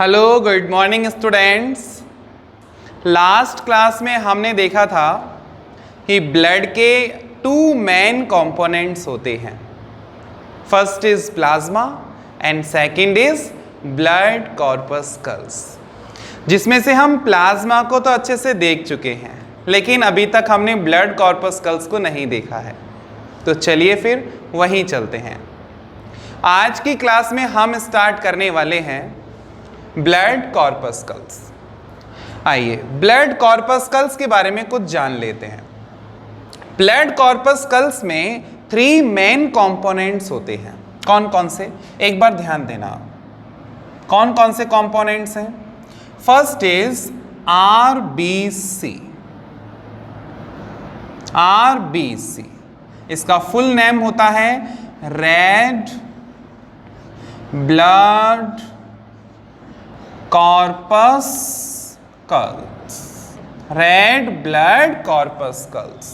Hello good morning students. Last class में हमने देखा था कि ब्लड के टू मेन कंपोनेंट्स होते हैं। First is plasma and second is blood corpuscles, जिसमें से हम प्लाज्मा को तो अच्छे से देख चुके हैं, लेकिन अभी तक हमने ब्लड कॉर्पस्कल्स को नहीं देखा है। तो चलिए फिर वहीं चलते हैं। आज की क्लास में हम स्टार्ट करने वाले हैं ब्लड कॉर्पस्कल्स। आइए ब्लड कॉर्पस्कल्स के बारे में कुछ जान लेते हैं। ब्लड कॉर्पस्कल्स में 3 मेन कंपोनेंट्स होते हैं। कौन कौन से, एक बार ध्यान देना, कौन कौन से कंपोनेंट्स हैं। First is RBC. आरबीसी इसका फुल नेम होता है red blood corpuscles, red blood corpuscles.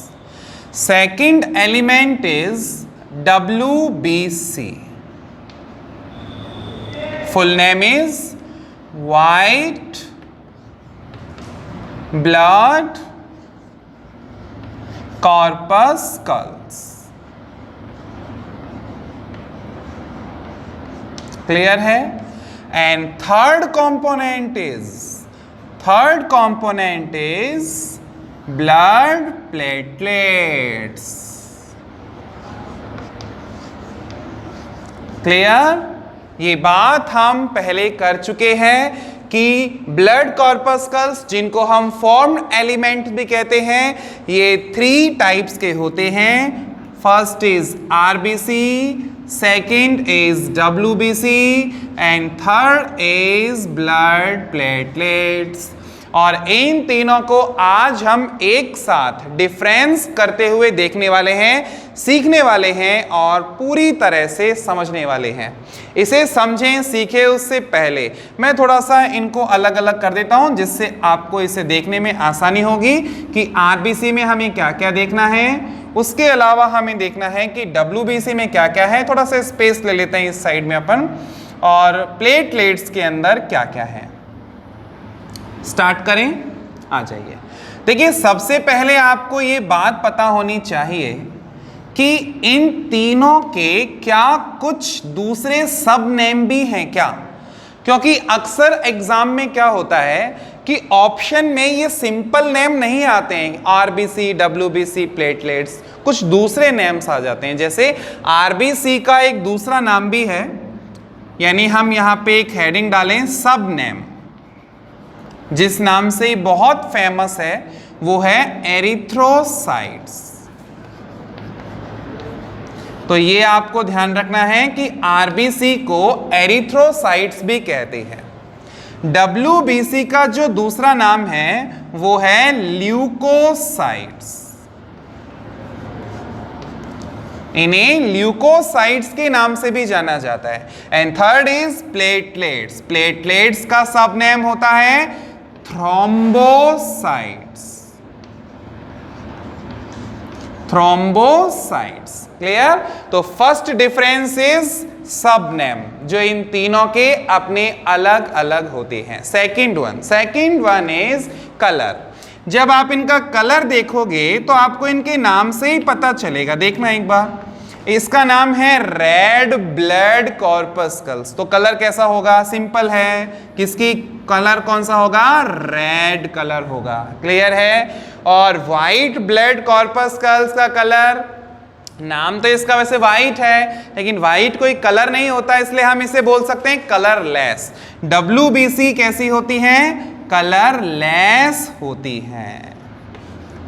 Second element is WBC. Full name is white blood corpuscles. Clear है? And third component is blood platelets. Clear? ये बात हम पहले कर चुके हैं कि ब्लड कॉर्पस्कल्स, जिनको हम फॉर्म्ड एलिमेंट भी कहते हैं, ये 3 टाइप्स के होते हैं। First is RBC, second is WBC and third is blood platelets। और इन तीनों को आज हम एक साथ डिफरेंस करते हुए देखने वाले हैं, सीखने वाले हैं और पूरी तरह से समझने वाले हैं। इसे समझें, सीखें उससे पहले मैं थोड़ा सा इनको अलग अलग कर देता हूं, जिससे आपको इसे देखने में आसानी होगी कि आरबीसी में हमें क्या क्या देखना है, उसके अलावा हमें देखना है कि WBC में क्या क्या है। थोड़ा सा स्पेस ले लेते हैं इस साइड में अपन, और प्लेटलेट्स के अंदर क्या क्या है। स्टार्ट करें, आ जाइए। देखिए, सबसे पहले आपको ये बात पता होनी चाहिए कि इन तीनों के क्या कुछ दूसरे सब नेम भी हैं क्या, क्योंकि अक्सर एग्जाम में क्या होता है कि ऑप्शन में ये सिंपल नेम नहीं आते हैं। आरबीसी, WBC, प्लेटलेट्स, कुछ दूसरे नेम्स आ जाते हैं। जैसे आरबीसी का एक दूसरा नाम भी है, यानी हम यहाँ पे एक हेडिंग डालें सब नेम, जिस नाम से बहुत फेमस है वो है एरिथ्रोसाइट्स। तो ये आपको ध्यान रखना है कि आरबीसी को एरिथ्रोसाइट्स भी कहते हैं। WBC का जो दूसरा नाम है वो है ल्यूकोसाइट्स। इन्हें ल्यूकोसाइट्स के नाम से भी जाना जाता है। And third is platelets. Platelets का सब नेम होता है थ्रोम्बोसाइट्स। थ्रोम्बोसाइट्स। क्लियर? तो फर्स्ट डिफरेंस इज सब नेम, जो इन तीनों के अपने अलग अलग होते हैं। Second one is colour. जब आप इनका कलर देखोगे तो आपको इनके नाम से ही पता चलेगा। देखना एक बार, इसका नाम है रेड ब्लड कॉर्पस्कल्स। तो कलर कैसा होगा? सिंपल है, किसकी कलर कौन सा होगा? रेड कलर होगा। क्लियर है? और व्हाइट ब्लड कॉर्पस्कल्स का कलर, नाम तो इसका वैसे व्हाइट है, लेकिन व्हाइट कोई कलर नहीं होता, इसलिए हम इसे बोल सकते हैं कलरलेस। WBC कैसी होती हैं? कलरलेस होती हैं,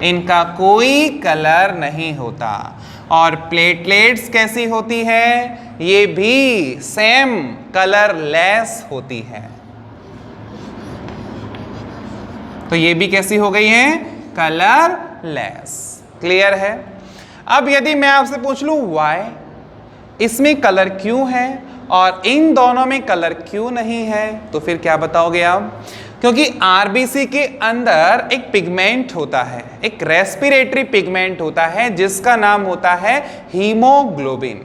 इनका कोई कलर नहीं होता। और प्लेटलेट्स कैसी होती है? ये भी सेम कलरलेस होती है। तो ये भी कैसी हो गई हैं? कलरलेस। क्लियर है? अब यदि मैं आपसे पूछ लूं व्हाई, इसमें कलर क्यों है और इन दोनों में कलर क्यों नहीं है, तो फिर क्या बताओगे आप? क्योंकि आरबीसी के अंदर एक पिगमेंट होता है, एक रेस्पिरेटरी पिगमेंट होता है, जिसका नाम होता है हीमोग्लोबिन।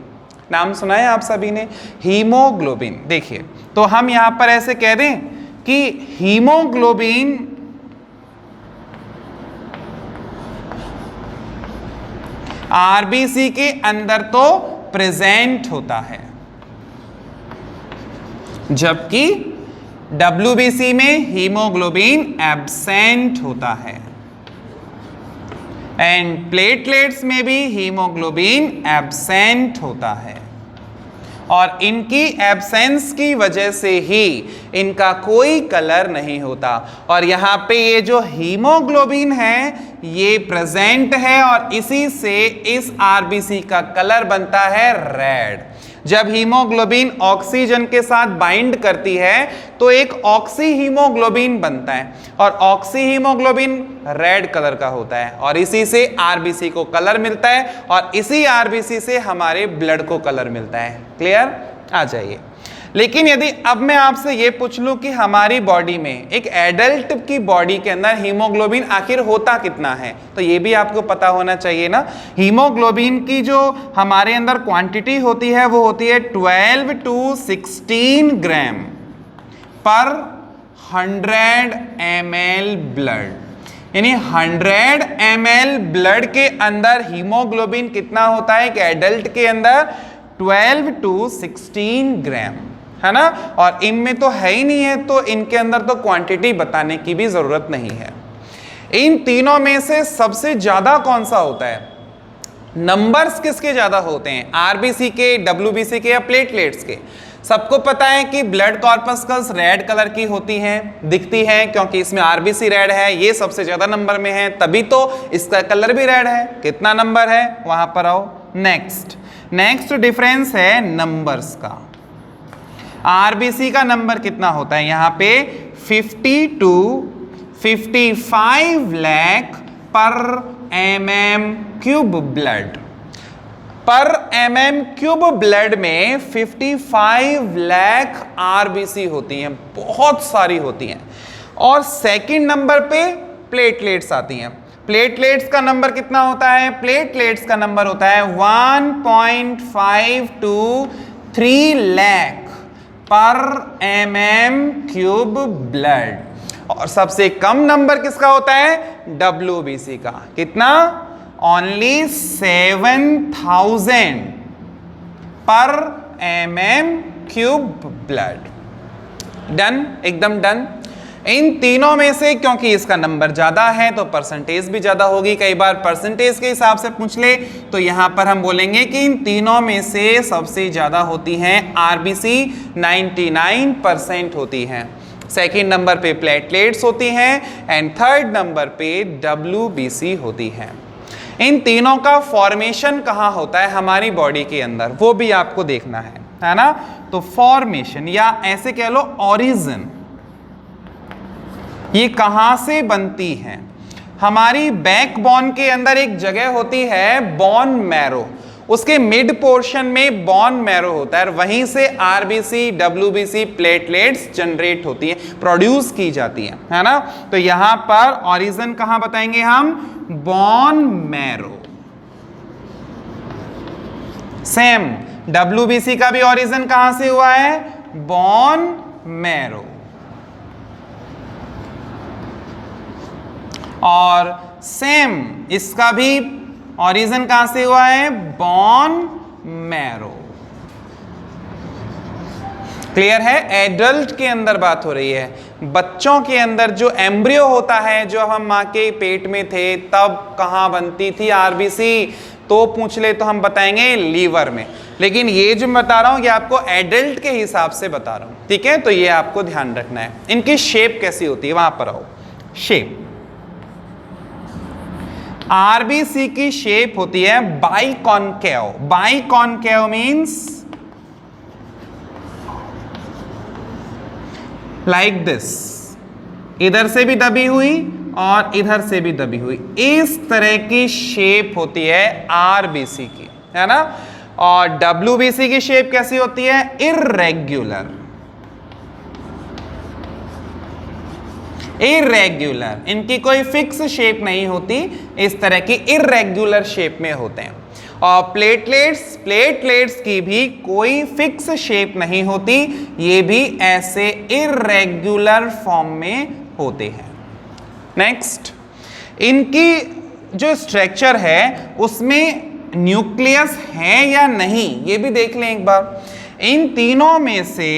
नाम सुना है आप सभी ने, हीमोग्लोबिन। देखिए, तो हम यहां पर ऐसे कह दें कि हीमोग्लोबिन आरबीसी के अंदर तो प्रेजेंट होता है, जबकि डब्ल्यूबीसी में हीमोग्लोबिन एब्सेंट होता है। एंड प्लेटलेट्स में भी हीमोग्लोबिन एब्सेंट होता है, और इनकी एब्सेंस की वजह से ही इनका कोई कलर नहीं होता। और यहाँ पे ये जो हीमोग्लोबिन है ये प्रेजेंट है, और इसी से इस आरबीसी का कलर बनता है रेड। जब हीमोग्लोबिन ऑक्सीजन के साथ बाइंड करती है तो एक ऑक्सी हीमोग्लोबिन बनता है, और ऑक्सी हीमोग्लोबिन रेड कलर का होता है, और इसी से आरबीसी को कलर मिलता है, और इसी आरबीसी से हमारे ब्लड को कलर मिलता है। क्लियर? आ जाइए। लेकिन यदि अब मैं आपसे ये पूछ लूं कि हमारी बॉडी में, एक एडल्ट की बॉडी के अंदर हीमोग्लोबिन आखिर होता कितना है, तो ये भी आपको पता होना चाहिए ना। हीमोग्लोबिन की जो हमारे अंदर क्वांटिटी होती है वो होती है 12 to 16 ग्राम पर 100 ml ब्लड। यानी 100 ml ब्लड के अंदर हीमोग्लोबिन कितना होता है? एक एडल्ट के अंदर 12 to 16 ग्राम, है ना। और इनमें तो है ही नहीं है, तो इनके अंदर तो क्वांटिटी बताने की भी जरूरत नहीं है। इन तीनों में से सबसे ज्यादा कौन सा होता है? नंबर्स किसके ज्यादा होते हैं? आरबीसी के, डब्ल्यूबीसी के, या प्लेटलेट्स के? सबको पता है कि ब्लड कॉर्पस्कल्स रेड कलर की होती हैं, दिखती हैं, क्योंकि इसमें आरबीसी रेड है, ये सबसे ज्यादा नंबर में है, तभी तो इसका कलर भी रेड है। कितना नंबर है? वहां पर आओ। नेक्स्ट डिफरेंस है नंबर्स का। आरबीसी का नंबर कितना होता है? यहाँ पे 50 to 55 लाख पर mm³ ब्लड। पर mm³ ब्लड में 55 लाख आरबीसी होती हैं, बहुत सारी होती हैं। और सेकंड नंबर पे प्लेटलेट्स आती हैं। प्लेटलेट्स का नंबर कितना होता है? प्लेटलेट्स का नंबर होता है 1.5 to 3 लाख पर mm³ ब्लड। और सबसे कम नंबर किसका होता है? डब्ल्यूबीसी का। कितना? ओनली 7000 पर mm³ ब्लड। डन? एकदम डन। इन तीनों में से क्योंकि इसका नंबर ज्यादा है तो परसेंटेज भी ज्यादा होगी। कई बार परसेंटेज के हिसाब से पूछ ले तो यहां पर हम बोलेंगे कि इन तीनों में से सबसे ज्यादा होती हैं आरबीसी, 99% होती हैं। सेकंड नंबर पे प्लेटलेट्स होती हैं, एंड थर्ड नंबर पे डब्ल्यूबीसी होती हैं। इन तीनों का फॉर्मेशन कहाँ होता है हमारी बॉडी के अंदर, वो भी आपको देखना है ना। तो फॉर्मेशन, या ऐसे कह लो ऑरिजिन, ये कहां से बनती है? हमारी बैकबोन के अंदर एक जगह होती है बोन मैरो, उसके मिड पोर्शन में बोन मैरो होता है, वहीं से आरबीसी, डब्ल्यूबीसी, प्लेटलेट्स जनरेट होती है, प्रोड्यूस की जाती है ना। तो यहां पर ऑरिजिन कहां बताएंगे हम? Bone marrow. सेम डब्ल्यूबीसी का भी ऑरिजिन कहां से हुआ है? Bone marrow. और सेम इसका भी ऑरिजिन कहां से हुआ है? Bone marrow. क्लियर है? एडल्ट के अंदर बात हो रही है। बच्चों के अंदर जो एम्ब्रियो होता है, जो हम मां के पेट में थे तब कहां बनती थी आरबीसी, तो पूछ ले तो हम बताएंगे लीवर में। लेकिन ये जो मैं बता रहा हूं ये आपको एडल्ट के हिसाब से बता रहा हूं, ठीक है। तो ये आपको ध्यान रखना है। इनकी शेप कैसी होती है, वहां पर आओ। शेप, आरबीसी की शेप होती है biconcave. Biconcave means like this, इधर से भी दबी हुई और इधर से भी दबी हुई, इस तरह की शेप होती है आरबीसी की, है ना। और डब्ल्यूबीसी की शेप कैसी होती है? इर्रेग्युलर। इर्रेग्युलर, इनकी कोई फिक्स शेप नहीं होती, इस तरह की इर्रेग्युलर शेप में होते हैं। और प्लेटलेट्स की भी कोई फिक्स शेप नहीं होती, ये भी ऐसे इर्रेगुलर फॉर्म में होते हैं। नेक्स्ट, इनकी जो स्ट्रक्चर है उसमें न्यूक्लियस है या नहीं ये भी देख लें एक बार। इन तीनों में से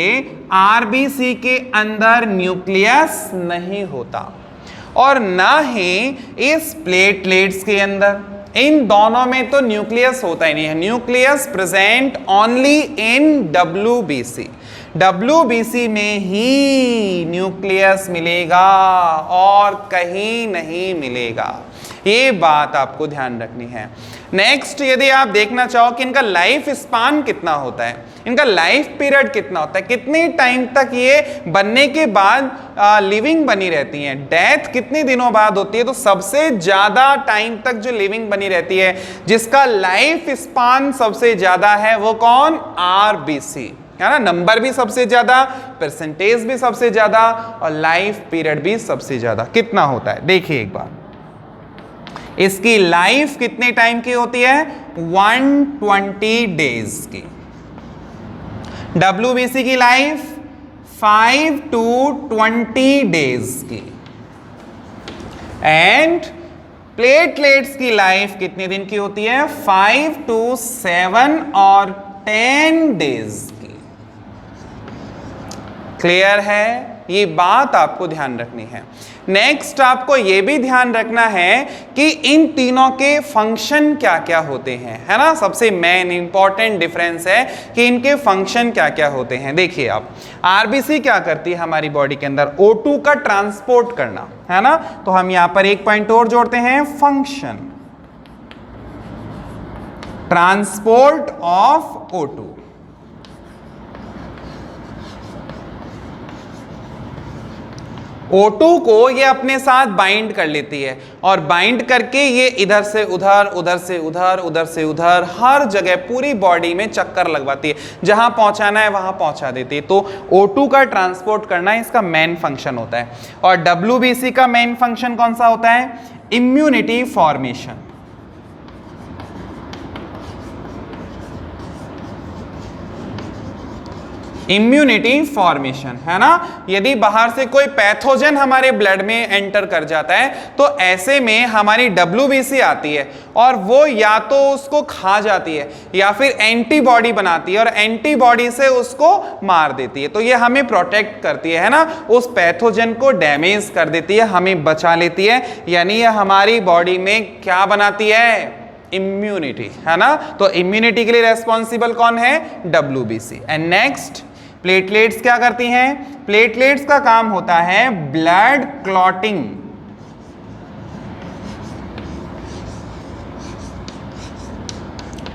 आरबीसी के अंदर न्यूक्लियस नहीं होता और ना ही इस प्लेटलेट्स के अंदर। इन दोनों में तो न्यूक्लियस होता ही नहीं है। Nucleus present only in WBC. WBC में ही न्यूक्लियस मिलेगा और कहीं नहीं मिलेगा, ये बात आपको ध्यान रखनी है। नेक्स्ट, यदि आप देखना चाहो कि इनका लाइफ स्पान कितना होता है, इनका लाइफ पीरियड कितना होता है, कितने टाइम तक ये बनने के बाद लिविंग बनी रहती हैं, डेथ कितने दिनों बाद होती है, तो सबसे ज्यादा टाइम तक जो लिविंग बनी रहती है, जिसका लाइफ स्पान सबसे ज्यादा है, वो कौन? आरबीसी, है ना। नंबर भी सबसे ज्यादा, परसेंटेज भी सबसे ज्यादा और लाइफ पीरियड भी सबसे ज्यादा। कितना होता है देखिए एक बार, इसकी लाइफ कितने टाइम की होती है? 120 डेज की। डब्ल्यूबीसी की लाइफ 5 to 20 डेज की। एंड प्लेटलेट्स की लाइफ कितने दिन की होती है? 5 to 7 और 10 डेज की। क्लियर है? ये बात आपको ध्यान रखनी है। नेक्स्ट, आपको यह भी ध्यान रखना है कि इन तीनों के फंक्शन क्या क्या होते हैं, है ना। सबसे मेन इंपॉर्टेंट डिफरेंस है कि इनके फंक्शन क्या क्या होते हैं। देखिए आप, आरबीसी क्या करती है हमारी बॉडी के अंदर? O2 का ट्रांसपोर्ट करना, है ना। तो हम यहां पर एक पॉइंट और जोड़ते हैं, function, transport of O2। O2 को ये अपने साथ बाइंड कर लेती है और बाइंड करके ये इधर से उधर, उधर से उधर, उधर से उधर, हर जगह पूरी बॉडी में चक्कर लगवाती है, जहां पहुंचाना है वहां पहुंचा देती है। तो O2 का ट्रांसपोर्ट करना इसका मेन फंक्शन होता है। और WBC का मेन फंक्शन कौन सा होता है? Immunity formation. इम्यूनिटी फॉर्मेशन, है ना। यदि बाहर से कोई पैथोजन हमारे ब्लड में एंटर कर जाता है तो ऐसे में हमारी WBC आती है और वो या तो उसको खा जाती है या फिर एंटीबॉडी बनाती है और एंटीबॉडी से उसको मार देती है। तो ये हमें प्रोटेक्ट करती है ना, उस पैथोजन को डैमेज कर देती है, हमें बचा लेती है। यानी ये हमारी बॉडी में क्या बनाती है? इम्यूनिटी, है ना। तो इम्यूनिटी के लिए रेस्पॉन्सिबल कौन है? WBC। एंड नेक्स्ट, प्लेटलेट्स क्या करती हैं? प्लेटलेट्स का काम होता है ब्लड क्लॉटिंग।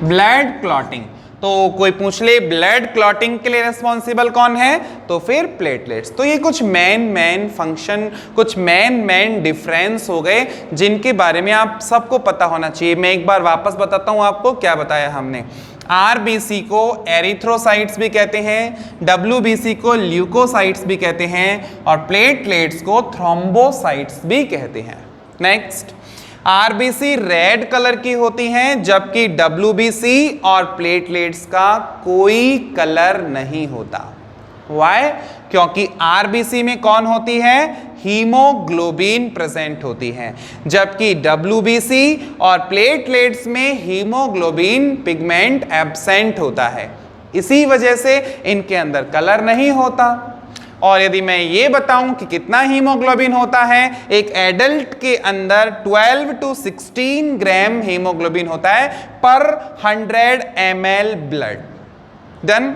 Blood clotting. तो कोई पूछ ले ब्लड क्लॉटिंग के लिए रेस्पॉन्सिबल कौन है? तो फिर प्लेटलेट्स। तो ये कुछ मेन फंक्शन, कुछ मेन डिफरेंस हो गए जिनके बारे में आप सबको पता होना चाहिए। मैं एक बार वापस बताता हूं आपको क्या बताया हमने। आरबीसी को एरिथ्रोसाइट्स भी कहते हैं, डब्ल्यूबीसी को ल्यूकोसाइट्स भी कहते हैं और प्लेटलेट्स को थ्रोम्बोसाइट्स भी कहते हैं। नेक्स्ट, आरबीसी रेड कलर की होती हैं जबकि डब्ल्यूबीसी और प्लेटलेट्स का कोई कलर नहीं होता। Why? क्योंकि आरबीसी में कौन होती है? हीमोग्लोबिन प्रेजेंट होती है, जबकि डब्ल्यूबीसी और प्लेटलेट्स में हीमोग्लोबिन पिगमेंट एब्सेंट होता है। इसी वजह से इनके अंदर कलर नहीं होता। और यदि मैं ये बताऊं कि कितना हीमोग्लोबिन होता है, एक एडल्ट के अंदर 12 to 16 ग्राम हीमोग्लोबिन होता है पर 100 ml ब्लड। डन।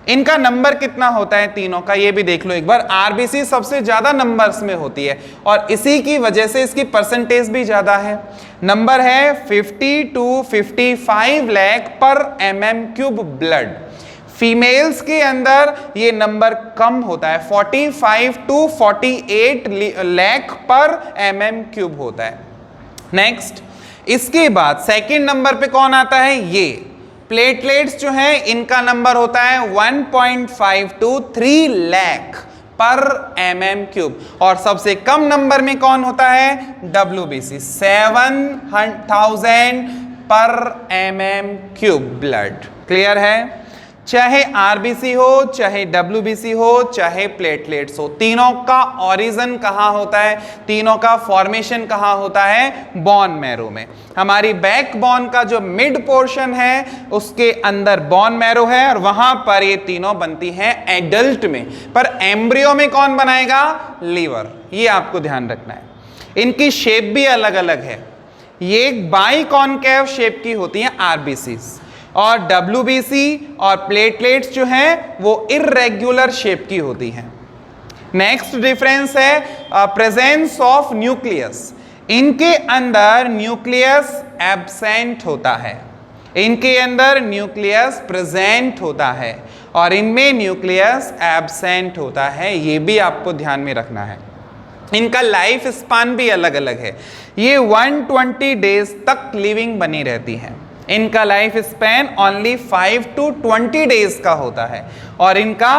इनका नंबर कितना होता है तीनों का, ये भी देख लो एक बार। आरबीसी सबसे ज्यादा नंबर्स में होती है और इसी की वजह से इसकी परसेंटेज भी ज्यादा है। नंबर है 50 to 55 लाख पर mm³ ब्लड। फीमेल्स के अंदर ये नंबर कम होता है, 45 to 48 लाख पर mm³ होता है। नेक्स्ट, इसके बाद सेकंड नंबर पे कौन आता है? ये प्लेटलेट्स जो हैं इनका नंबर होता है 1.5 to 3 लाख पर mm³। और सबसे कम नंबर में कौन होता है? WBC 7,000 पर mm³ ब्लड। क्लियर है? चाहे आरबीसी हो, चाहे डब्ल्यूबीसी हो, चाहे प्लेटलेट्स हो, तीनों का ओरिजिन कहाँ होता है, तीनों का फॉर्मेशन कहाँ होता है, बोन मैरो में। हमारी बैक बोन का जो मिड पोर्शन है उसके अंदर बोन मैरो है और वहां पर ये तीनों बनती हैं एडल्ट में, पर एम्ब्रियो में कौन बनाएगा, लीवर। ये आपको ध्यान रखना है। इनकी शेप भी अलग अलग है। ये बाई कॉनकेव शेप की होती हैं आरबीसी, और डब्ल्यूबीसी और प्लेटलेट्स जो हैं वो इर्रेगुलर शेप की होती हैं। नेक्स्ट डिफरेंस है प्रेजेंस ऑफ न्यूक्लियस। इनके अंदर न्यूक्लियस एब्सेंट होता है, इनके अंदर न्यूक्लियस प्रेजेंट होता है और इनमें न्यूक्लियस एब्सेंट होता है। ये भी आपको ध्यान में रखना है। इनका लाइफ स्पान भी अलग अलग है। ये 120 डेज तक लिविंग बनी रहती हैं। इनका life span only 5 to 20 days का होता है और इनका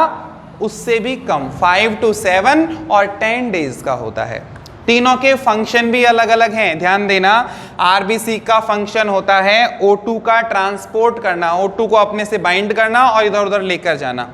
उससे भी कम 5 to 7 और 10 डेज का होता है। तीनों के फंक्शन भी अलग अलग हैं, ध्यान देना। आरबीसी का फंक्शन होता है O2 का ट्रांसपोर्ट करना, O2 को अपने से बाइंड करना और इधर उधर लेकर जाना।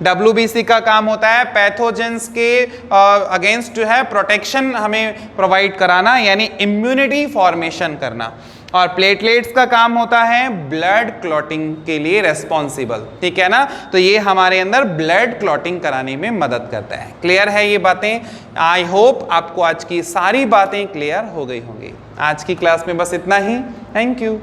डब्ल्यूबीसी का काम होता है पैथोजेंस के अगेंस्ट जो है प्रोटेक्शन हमें प्रोवाइड कराना, यानी इम्यूनिटी फॉर्मेशन करना। और प्लेटलेट्स का काम होता है ब्लड क्लॉटिंग के लिए रेस्पॉन्सिबल, ठीक है ना। तो ये हमारे अंदर ब्लड क्लॉटिंग कराने में मदद करता है। क्लियर है ये बातें? आई होप आपको आज की सारी बातें क्लियर हो गई होंगी। आज की क्लास में बस इतना ही। Thank you.